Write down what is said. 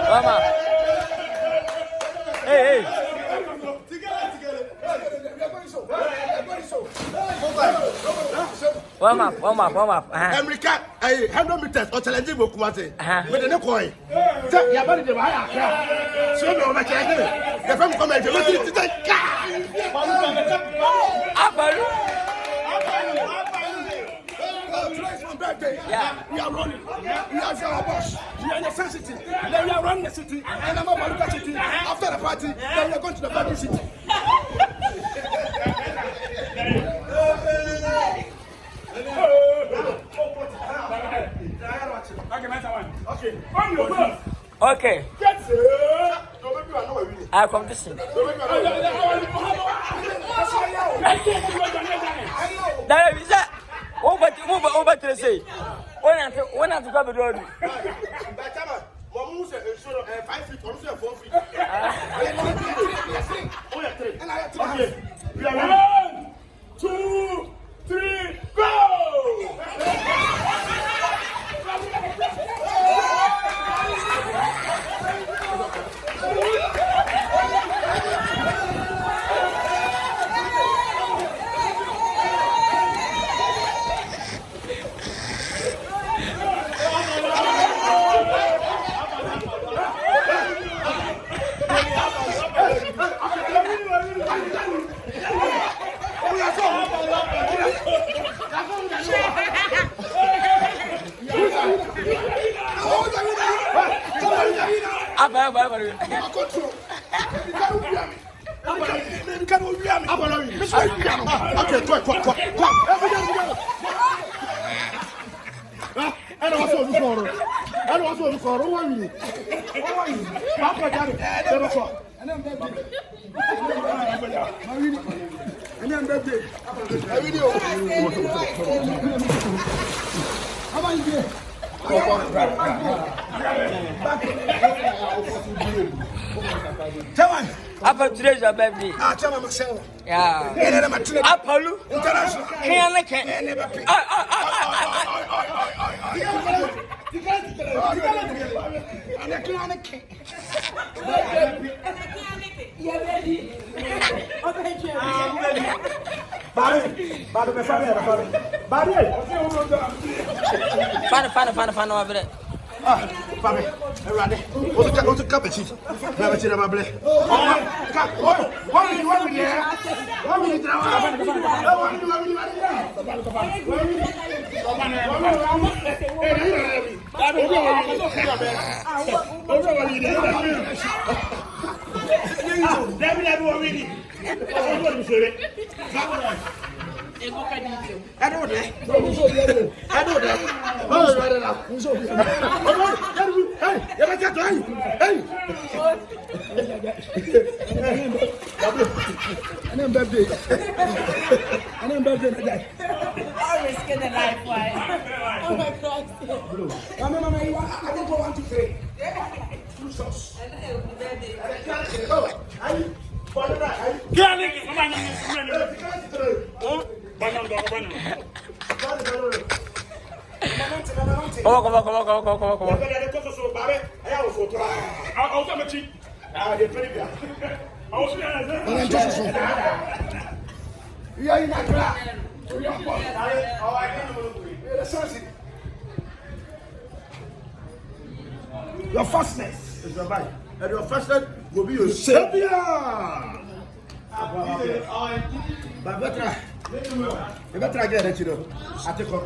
Mama. Hey. Warm up. America, 100 meters or challenging Bokumate. With the coin. Yabani de Vaya. So no matter the from comment to take yeah. We are running. We are our boss. We are in the city. Then we are running the city. And I'm about the city. After the party, then we are going to the party city. Okay. I come to sing. That is that. Over to the say. When I to come to the road. 5 feet, 4 feet. Okay. 1, 2, 3, go! Apa today's your birthday? Yeah. Apalu. Fun over there. Fabi, ready? What's the cup of cheese? Never seen my blade. I know that. Risking the life, why? Oh my God. Mama, I don't want to say. Your fastness is your right, and your fastness will be your savior. But better get it, you know. I take off.